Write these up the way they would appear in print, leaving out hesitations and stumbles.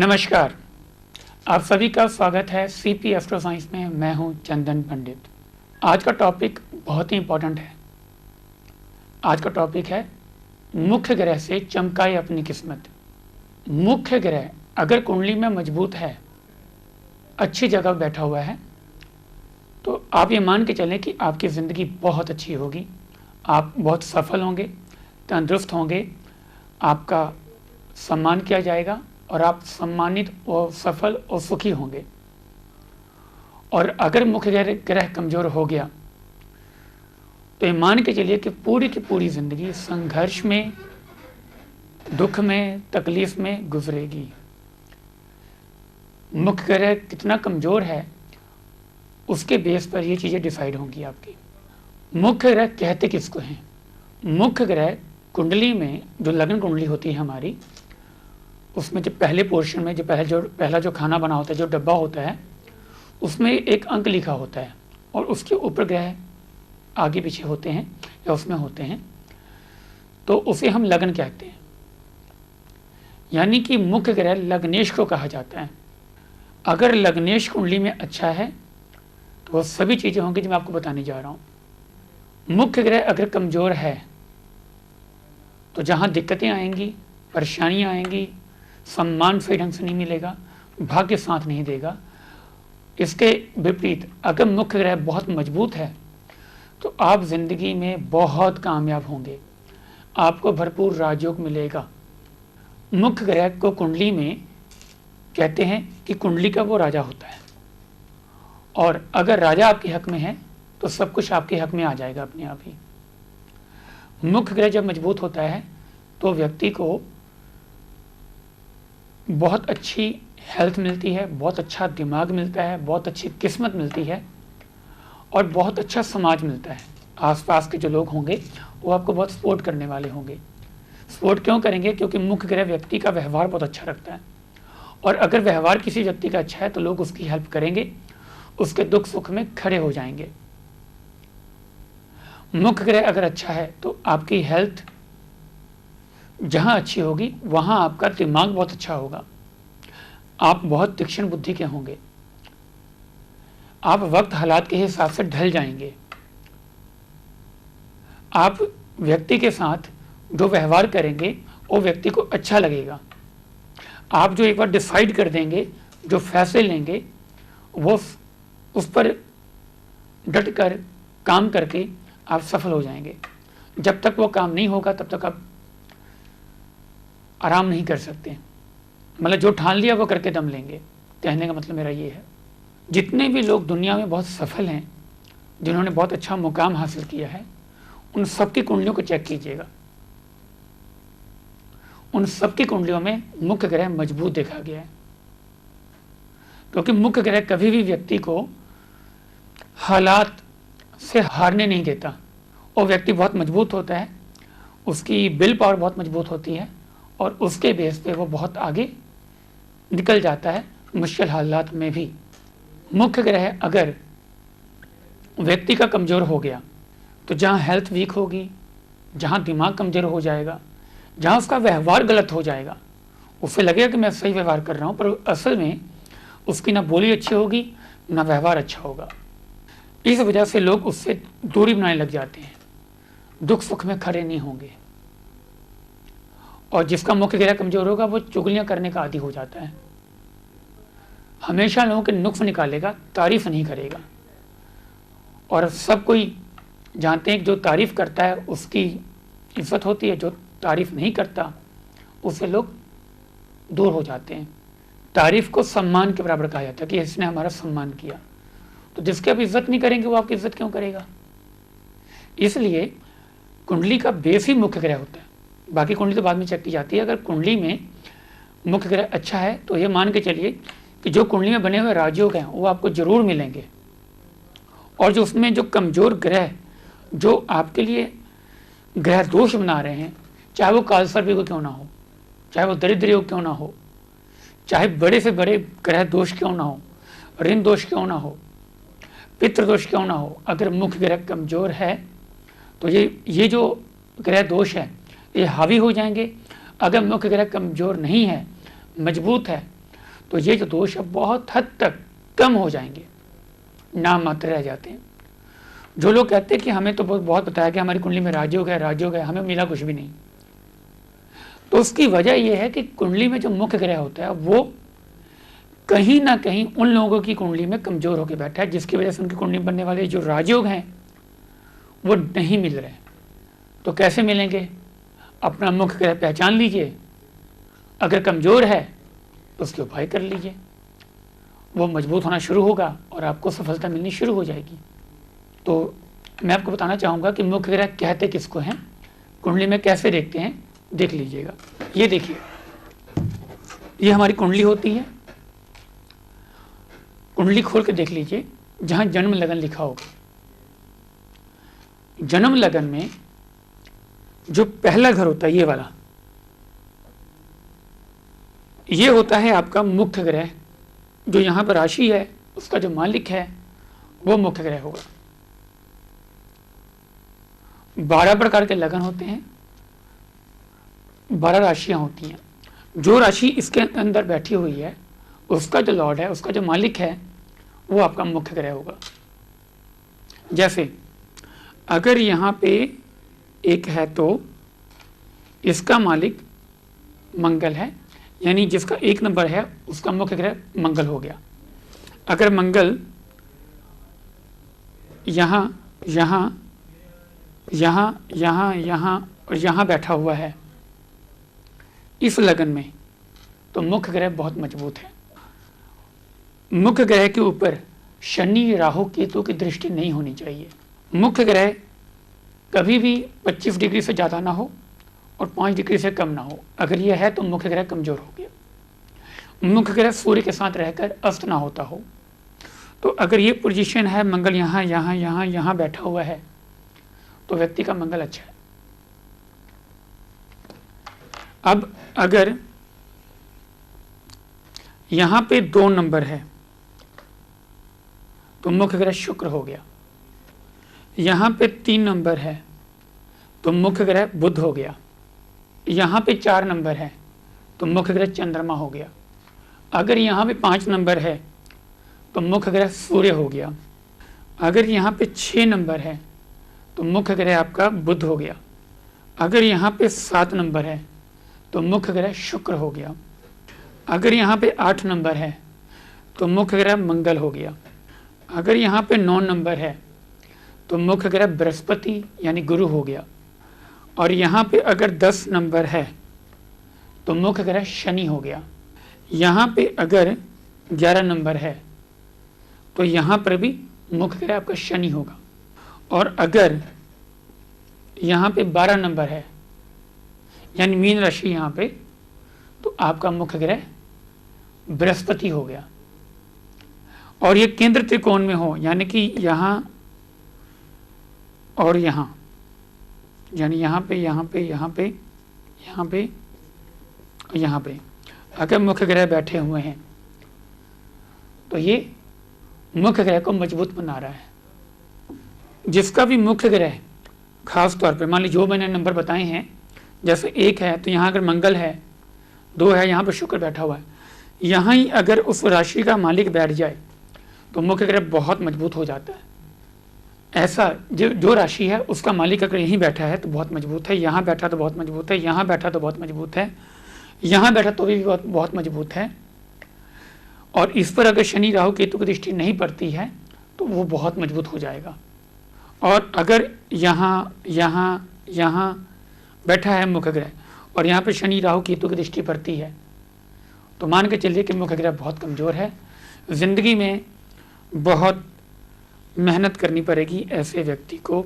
नमस्कार, आप सभी का स्वागत है सीपी एस्ट्रो साइंस में। मैं हूं चंदन पंडित। आज का टॉपिक बहुत ही इम्पोर्टेंट है। आज का टॉपिक है मुख्य ग्रह से चमकाए अपनी किस्मत। मुख्य ग्रह अगर कुंडली में मजबूत है, अच्छी जगह बैठा हुआ है, तो आप ये मान के चलें कि आपकी ज़िंदगी बहुत अच्छी होगी। आप बहुत सफल होंगे, तंदुरुस्त होंगे, आपका सम्मान किया जाएगा और आप सम्मानित और सफल और सुखी होंगे। और अगर मुख्य ग्रह कमज़ोर हो गया तो ये मान के चलिए कि पूरी की पूरी ज़िंदगी संघर्ष में, दुख में, तकलीफ में गुजरेगी। मुख्य ग्रह कितना कमज़ोर है उसके बेस पर ये चीज़ें डिसाइड होंगी आपकी। मुख्य ग्रह कहते किसको हैं? मुख्य ग्रह कुंडली में जो लग्न कुंडली होती है हमारी, उसमें जो पहले पोर्शन में जो पहला जो खाना बना होता है, जो डब्बा होता है, उसमें एक अंक लिखा होता है और उसके ऊपर ग्रह आगे पीछे होते हैं या उसमें होते हैं, तो उसे हम लग्न कहते हैं। यानी कि मुख्य ग्रह लग्नेश को कहा जाता है। अगर लग्नेश कुंडली में अच्छा है तो वो सभी चीज़ें होंगी जो मैं आपको बताने जा रहा हूँ। मुख्य ग्रह अगर कमज़ोर है तो जहाँ दिक्कतें आएंगी, परेशानियाँ आएंगी, सम्मान सही ढंग से नहीं मिलेगा, भाग्य साथ नहीं देगा। इसके विपरीत अगर मुख्य ग्रह बहुत मजबूत है तो आप जिंदगी में बहुत कामयाब होंगे, आपको भरपूर राजयोग मिलेगा। मुख्य ग्रह को कुंडली में कहते हैं कि कुंडली का वो राजा होता है, और अगर राजा आपके हक में है तो सब कुछ आपके हक में आ जाएगा अपने आप ही। मुख्य ग्रह जब मजबूत होता है तो व्यक्ति को बहुत अच्छी हेल्थ मिलती है, बहुत अच्छा दिमाग मिलता है, बहुत अच्छी किस्मत मिलती है और बहुत अच्छा समाज मिलता है। आसपास के जो लोग होंगे वो आपको बहुत सपोर्ट करने वाले होंगे। सपोर्ट क्यों करेंगे? क्योंकि मुख्य ग्रह व्यक्ति का व्यवहार बहुत अच्छा रखता है, और अगर व्यवहार किसी व्यक्ति का अच्छा है तो लोग उसकी हेल्प करेंगे, उसके दुख सुख में खड़े हो जाएंगे। मुख्य ग्रह अगर अच्छा है तो आपकी हेल्थ जहाँ अच्छी होगी वहाँ आपका दिमाग बहुत अच्छा होगा, आप बहुत तीक्ष्ण बुद्धि के होंगे, आप वक्त हालात के हिसाब से ढल जाएंगे। आप व्यक्ति के साथ जो व्यवहार करेंगे वो व्यक्ति को अच्छा लगेगा। आप जो एक बार डिसाइड कर देंगे, जो फैसले लेंगे, वो उस पर डट कर काम करके आप सफल हो जाएंगे। जब तक वो काम नहीं होगा तब तक आप आराम नहीं कर सकते। मतलब जो ठान लिया वो करके दम लेंगे। कहने का मतलब मेरा ये है, जितने भी लोग दुनिया में बहुत सफल हैं, जिन्होंने बहुत अच्छा मुकाम हासिल किया है, उन सबकी कुंडलियों को चेक कीजिएगा। उन सबकी कुंडलियों में मुख्य ग्रह मजबूत देखा गया है, क्योंकि मुख्य ग्रह कभी भी व्यक्ति को हालात से हारने नहीं देता। और व्यक्ति बहुत मजबूत होता है, उसकी विल पावर बहुत मजबूत होती है और उसके बेस पे वो बहुत आगे निकल जाता है मुश्किल हालात में भी। मुख्य ग्रह अगर व्यक्ति का कमज़ोर हो गया तो जहाँ हेल्थ वीक होगी, जहाँ दिमाग कमज़ोर हो जाएगा, जहाँ उसका व्यवहार गलत हो जाएगा, उसे लगेगा कि मैं सही व्यवहार कर रहा हूँ, पर असल में उसकी ना बोली अच्छी होगी ना व्यवहार अच्छा होगा। इस वजह से लोग उससे दूरी बनाने लग जाते हैं, दुख सुख में खड़े नहीं होंगे। और जिसका मुख्य ग्रह कमज़ोर होगा वो चुगलियाँ करने का आदी हो जाता है, हमेशा लोगों के नुक्स निकालेगा, तारीफ नहीं करेगा। और सब कोई जानते हैं कि जो तारीफ करता है उसकी इज्जत होती है, जो तारीफ नहीं करता उससे लोग दूर हो जाते हैं। तारीफ को सम्मान के बराबर कहा जाता है कि इसने हमारा सम्मान किया। तो जिसकी आप इज्जत नहीं करेंगे वो आपकी इज्जत क्यों करेगा? इसलिए कुंडली का बेस ही मुख्य ग्रह होता है। बाकी कुंडली तो बाद में चेक की जाती है। अगर कुंडली में मुख्य ग्रह अच्छा है तो ये मान के चलिए कि जो कुंडली में बने हुए राजयोग हैं वो आपको जरूर मिलेंगे, और जो उसमें जो कमज़ोर ग्रह जो आपके लिए ग्रह दोष बना रहे हैं, चाहे वो कालसर्प योग क्यों ना हो, चाहे वो दरिद्र योग क्यों ना हो, चाहे बड़े से बड़े ग्रह दोष क्यों ना हो, ऋण दोष क्यों ना हो, पितृ दोष क्यों ना हो, अगर मुख्य ग्रह कमज़ोर है तो ये जो ग्रह दोष है ये हावी हो जाएंगे। अगर मुख्य ग्रह कमज़ोर नहीं है, मजबूत है, तो ये जो दोष है बहुत हद तक कम हो जाएंगे, नाम मात्र रह जाते हैं। जो लोग कहते हैं कि हमें तो बहुत बताया कि हमारी कुंडली में राजयोग है, राजयोग है, हमें मिला कुछ भी नहीं, तो उसकी वजह यह है कि कुंडली में जो मुख्य ग्रह होता है वो कहीं ना कहीं उन लोगों की कुंडली में कमजोर होकर बैठा है, जिसकी वजह से उनकी कुंडली में बनने वाले जो राजयोग हैं वो नहीं मिल रहे। तो कैसे मिलेंगे? अपना मुख्य ग्रह पहचान लीजिए, अगर कमजोर है तो उसके उपाय कर लीजिए, वो मजबूत होना शुरू होगा और आपको सफलता मिलनी शुरू हो जाएगी। तो मैं आपको बताना चाहूँगा कि मुख्य ग्रह कहते किसको हैं, कुंडली में कैसे देखते हैं, देख लीजिएगा। ये देखिए, ये हमारी कुंडली होती है। कुंडली खोल के देख लीजिए, जहाँ जन्म लगन लिखा होगा, जन्म लगन में जो पहला घर होता है ये वाला, ये होता है आपका मुख्य ग्रह। जो यहाँ पर राशि है उसका जो मालिक है वो मुख्य ग्रह होगा। 12 प्रकार के लगन होते हैं, 12 राशियां होती हैं। जो राशि इसके अंदर बैठी हुई है उसका जो लॉर्ड है, उसका जो मालिक है वो आपका मुख्य ग्रह होगा। जैसे अगर यहाँ पे एक है तो इसका मालिक मंगल है, यानी जिसका 1 नंबर है उसका मुख्य ग्रह मंगल हो गया। अगर मंगल यहाँ यहाँ यहाँ यहाँ यहाँ और यहाँ बैठा हुआ है इस लगन में, तो मुख्य ग्रह बहुत मजबूत है। मुख्य ग्रह के ऊपर शनि राहु केतु की दृष्टि नहीं होनी चाहिए। मुख्य ग्रह कभी भी 25 डिग्री से ज़्यादा ना हो और 5 डिग्री से कम ना हो। अगर यह है तो मुख्य ग्रह कमजोर हो गया। मुख्य ग्रह सूर्य के साथ रहकर अस्त ना होता हो। तो अगर ये पोजीशन है, मंगल यहाँ यहाँ यहाँ यहाँ बैठा हुआ है, तो व्यक्ति का मंगल अच्छा है। अब अगर यहाँ पे 2 नंबर है तो मुख्य ग्रह शुक्र हो गया। यहाँ पे 3 नंबर है तो मुख्य ग्रह बुध हो गया। यहाँ पे 4 नंबर है तो मुख्य ग्रह चंद्रमा हो गया। अगर यहाँ पे 5 नंबर है तो मुख्य ग्रह सूर्य हो गया। अगर यहाँ पे 6 नंबर है तो मुख्य ग्रह आपका बुध हो गया। अगर यहाँ पे 7 नंबर है तो मुख्य ग्रह शुक्र हो गया। अगर यहाँ पे 8 नंबर है तो मुख्य ग्रह मंगल हो गया। अगर यहाँ पे 9 नंबर है तो मुख्य ग्रह बृहस्पति यानी गुरु हो गया। और यहाँ पे अगर 10 नंबर है तो मुख्य ग्रह शनि हो गया। यहाँ पे अगर 11 नंबर है तो यहाँ पर भी मुख्य ग्रह आपका शनि होगा। और अगर यहाँ पे 12 नंबर है यानी मीन राशि यहाँ पे, तो आपका मुख्य ग्रह बृहस्पति हो गया। और ये केंद्र त्रिकोण में हो, यानी कि यहाँ और यहाँ, यानी यहाँ पे यहाँ पे यहाँ पे यहाँ पे और यहाँ पे अगर मुख्य ग्रह बैठे हुए हैं तो ये मुख्य ग्रह को मजबूत बना रहा है। जिसका भी मुख्य ग्रह खास तौर पे, मान लीजिए जो मैंने नंबर बताए हैं, जैसे 1 है तो यहाँ अगर मंगल है, 2 है यहाँ पर शुक्र बैठा हुआ है, यहाँ ही अगर उस राशि का मालिक बैठ जाए तो मुख्य ग्रह बहुत मजबूत हो जाता है। ऐसा जो राशि है उसका मालिक अगर यहीं बैठा है तो बहुत मजबूत है, यहाँ बैठा तो बहुत मजबूत है, यहाँ बैठा तो बहुत मजबूत है, यहाँ बैठा तो भी बहुत मजबूत है। और इस पर अगर शनि राहु केतु की दृष्टि नहीं पड़ती है तो वो बहुत मजबूत हो जाएगा। और अगर यहाँ यहाँ यहाँ बैठा है मुख्य ग्रह और यहाँ पर शनि राहु केतु की दृष्टि पड़ती है तो मान के चलिए कि मुख्य ग्रह बहुत कमज़ोर है। ज़िंदगी में बहुत मेहनत करनी पड़ेगी ऐसे व्यक्ति को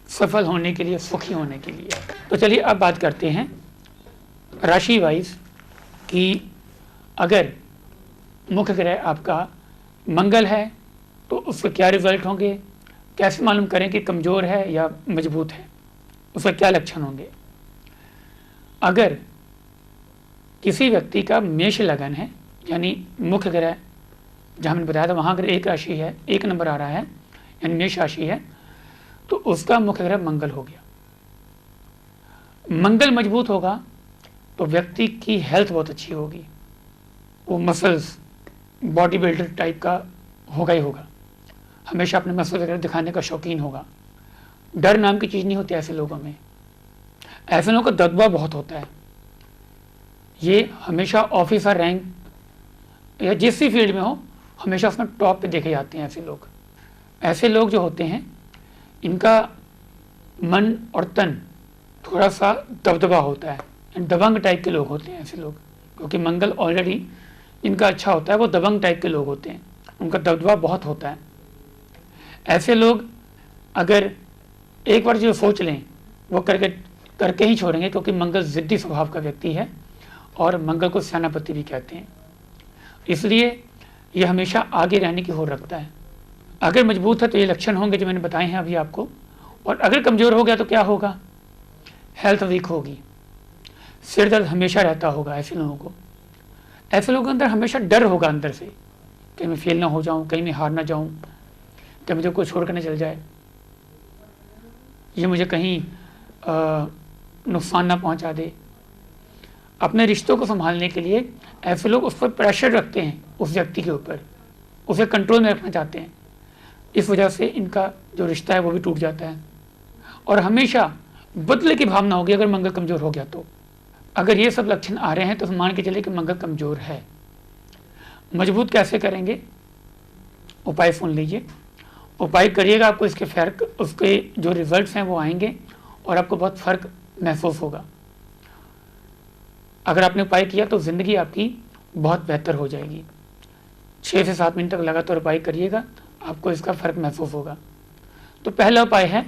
सफल होने के लिए, सुखी होने के लिए। तो चलिए अब बात करते हैं राशि वाइज कि अगर मुख्य ग्रह आपका मंगल है तो उसके क्या रिजल्ट होंगे, कैसे मालूम करें कि कमज़ोर है या मजबूत है, उसका क्या लक्षण होंगे। अगर किसी व्यक्ति का मेष लगन है, यानी मुख्य ग्रह जहाँ मैंने बताया था वहाँ अगर 1 राशि है, 1 नंबर आ रहा है यानी मेष राशि है, तो उसका मुख्य ग्रह मंगल हो गया। मंगल मजबूत होगा तो व्यक्ति की हेल्थ बहुत अच्छी होगी, वो मसल्स बॉडी बिल्डर टाइप का होगा ही होगा, हमेशा अपने मसल वगैरह दिखाने का शौकीन होगा। डर नाम की चीज़ नहीं होती ऐसे लोगों में। ऐसे लोगों का दबदबा बहुत होता है। ये हमेशा ऑफिसर रैंक या जिस भी फील्ड में हो, हमेशा उसमें टॉप पे देखे जाते हैं ऐसे लोग। ऐसे लोग जो होते हैं, इनका मन और तन थोड़ा सा दबदबा होता है, दबंग टाइप के लोग होते हैं ऐसे लोग, क्योंकि मंगल ऑलरेडी इनका अच्छा होता है। वो दबंग टाइप के लोग होते हैं, उनका दबदबा बहुत होता है। ऐसे लोग अगर एक बार जो सोच लें वो करके ही छोड़ेंगे, क्योंकि मंगल जिद्दी स्वभाव का व्यक्ति है और मंगल को सेनापति भी कहते हैं। इसलिए ये हमेशा आगे रहने की होड़ रखता है। अगर मजबूत है तो ये लक्षण होंगे जो मैंने बताए हैं अभी आपको, और अगर कमज़ोर हो गया तो क्या होगा? हेल्थ वीक होगी, सिर दर्द हमेशा रहता होगा ऐसे लोगों को। ऐसे लोगों के अंदर हमेशा डर होगा अंदर से, कहीं मैं फेल ना हो जाऊं, कहीं मैं हार ना जाऊं, कहीं मुझे कोई छोड़ कर ना चल जाए, ये मुझे कहीं नुकसान ना पहुंचा दे। अपने रिश्तों को संभालने के लिए ऐसे लोग उस पर प्रेशर रखते हैं, उस व्यक्ति के ऊपर, उसे कंट्रोल में रखना चाहते हैं। इस वजह से इनका जो रिश्ता है वो भी टूट जाता है, और हमेशा बदले की भावना होगी अगर मंगल कमज़ोर हो गया तो। अगर ये सब लक्षण आ रहे हैं तो मान के चले कि मंगल कमज़ोर है। मजबूत कैसे करेंगे? उपाय सुन लीजिए, उपाय करिएगा, आपको इसके फर्क, उसके जो रिजल्ट्स हैं वो आएंगे और आपको बहुत फ़र्क महसूस होगा। अगर आपने उपाय किया तो ज़िंदगी आपकी बहुत बेहतर हो जाएगी। 6 से 7 मिनट तक लगातार उपाय करिएगा, आपको इसका फ़र्क महसूस होगा। तो पहला उपाय है,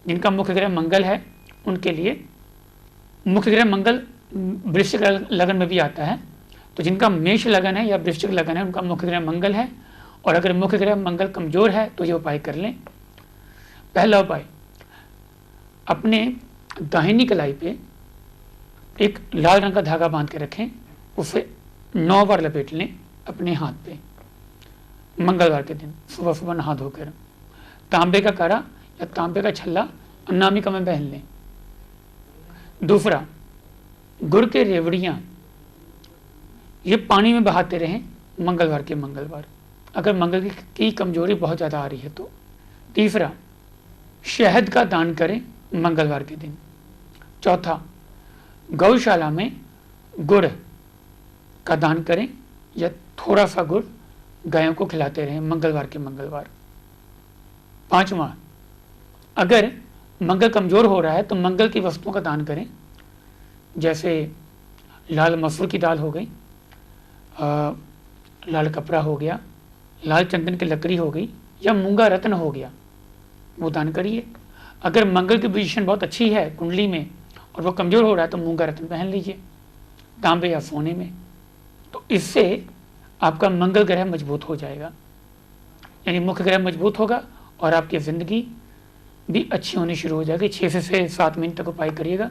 जिनका मुख्य ग्रह मंगल है उनके लिए, मुख्य ग्रह मंगल वृश्चिक लगन में भी आता है, तो जिनका मेष लगन है या वृश्चिक लगन है उनका मुख्य ग्रह मंगल है, और अगर मुख्य ग्रह मंगल कमज़ोर है तो ये उपाय कर लें। पहला उपाय, अपने दाहिनी कलाई पे एक लाल रंग का धागा बांध के रखें, उसे 9 बार लपेट लें अपने हाथ पे, मंगलवार के दिन सुबह सुबह नहा धोकर। तांबे का कड़ा या तांबे का छल्ला अनामिका में पहन लें। दूसरा, गुड़ के रेवड़ियाँ ये पानी में बहाते रहें मंगलवार के मंगलवार, अगर मंगल की कमजोरी बहुत ज़्यादा आ रही है तो। तीसरा, शहद का दान करें मंगलवार के दिन। चौथा, गौशाला में गुड़ का दान करें या थोड़ा सा गुड़ गायों को खिलाते रहें मंगलवार के मंगलवार। पांचवा, अगर मंगल कमज़ोर हो रहा है तो मंगल की वस्तुओं का दान करें, जैसे लाल मसूर की दाल हो गई, लाल कपड़ा हो गया, लाल चंदन की लकड़ी हो गई, या मूंगा रत्न हो गया, वो दान करिए। अगर मंगल की पोजीशन बहुत अच्छी है कुंडली में और वो कमज़ोर हो रहा है तो मूंगा रत्न पहन लीजिए तांबे या सोने में, तो इससे आपका मंगल ग्रह मजबूत हो जाएगा, यानी मुख्य ग्रह मजबूत होगा और आपकी ज़िंदगी भी अच्छी होनी शुरू हो जाएगी। 6 से 7 महीने तक उपाय करिएगा,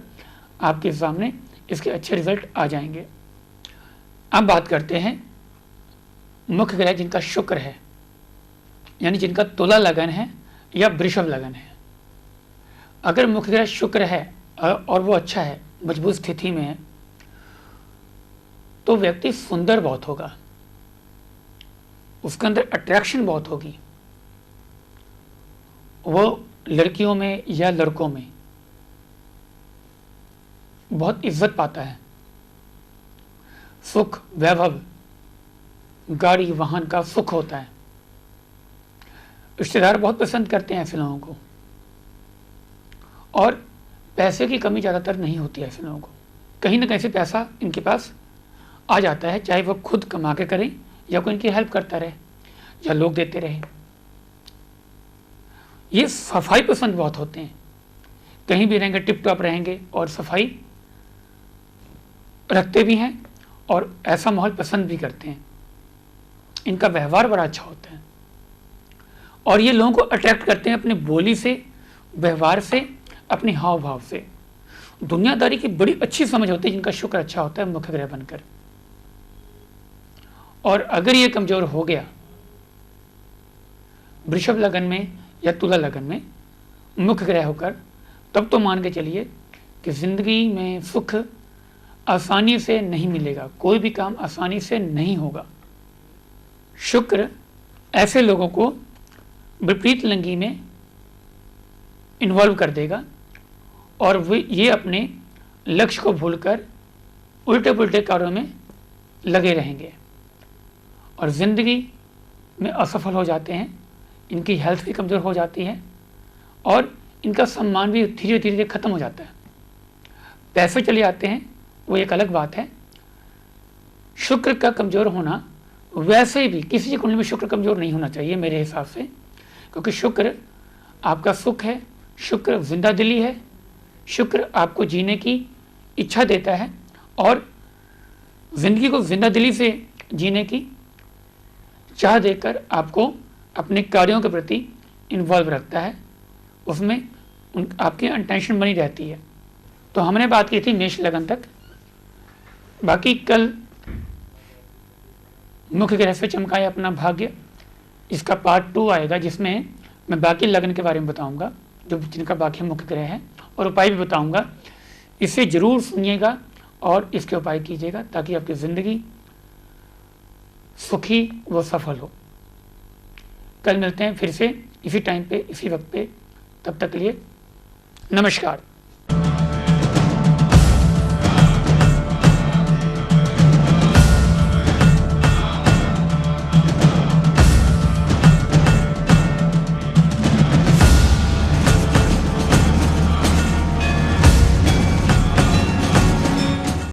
आपके सामने इसके अच्छे रिजल्ट आ जाएंगे। अब बात करते हैं मुख्य ग्रह जिनका शुक्र है, यानी जिनका तुला लगन है या वृषभ लगन है। अगर मुख्य ग्रह शुक्र है और वो अच्छा है, मजबूत स्थिति में है, तो व्यक्ति सुंदर बहुत होगा, उसके अंदर अट्रैक्शन बहुत होगी, वो लड़कियों में या लड़कों में बहुत इज्जत पाता है। सुख, वैभव, गाड़ी वाहन का सुख होता है। रिश्तेदार बहुत पसंद करते हैं ऐसे लोगों को, और पैसे की कमी ज़्यादातर नहीं होती है ऐसे लोगों को। कहीं ना कहीं से पैसा इनके पास आ जाता है, चाहे वो खुद कमा के करें या कोई इनकी हेल्प करता रहे या लोग देते रहे। ये सफाई पसंद बहुत होते हैं, कहीं भी रहेंगे टिप टॉप रहेंगे और सफाई रखते भी हैं और ऐसा माहौल पसंद भी करते हैं। इनका व्यवहार बड़ा अच्छा होता है और ये लोगों को अट्रैक्ट करते हैं अपनी बोली से, व्यवहार से, अपने हाव भाव से। दुनियादारी की बड़ी अच्छी समझ होती है जिनका शुक्र अच्छा होता है मुख्य ग्रह बनकर। और अगर ये कमजोर हो गया वृषभ लगन में या तुला लगन में मुख्य ग्रह होकर, तब तो मान के चलिए कि जिंदगी में सुख आसानी से नहीं मिलेगा, कोई भी काम आसानी से नहीं होगा। शुक्र ऐसे लोगों को विपरीत लिंगी में इन्वॉल्व कर देगा और ये अपने लक्ष्य को भूलकर उल्टे पुल्टे कार्यों में लगे रहेंगे और ज़िंदगी में असफल हो जाते हैं। इनकी हेल्थ भी कमज़ोर हो जाती है और इनका सम्मान भी धीरे धीरे ख़त्म हो जाता है। पैसे चले जाते हैं, वो एक अलग बात है। शुक्र का कमज़ोर होना, वैसे भी किसी कुंडली में शुक्र कमज़ोर नहीं होना चाहिए मेरे हिसाब से, क्योंकि शुक्र आपका सुख है, शुक्र जिंदा दिली है, शुक्र आपको जीने की इच्छा देता है और ज़िंदगी को जिंदा दिली से जीने की चाह देकर आपको अपने कार्यों के प्रति इन्वॉल्व रखता है, उसमें आपकी इंटेंशन बनी रहती है। तो हमने बात की थी मेष लगन तक। बाकी कल मुख्य ग्रह से चमकाए अपना भाग्य, इसका पार्ट 2 आएगा, जिसमें मैं बाकी लगन के बारे में बताऊंगा जो जिनका बाकी मुख्य ग्रह है, और उपाय भी बताऊंगा। इसे जरूर सुनिएगा और इसके उपाय कीजिएगा ताकि आपकी ज़िंदगी सुखी व सफल हो। कल मिलते हैं फिर से इसी टाइम पे, इसी वक्त पे। तब तक के लिए नमस्कार।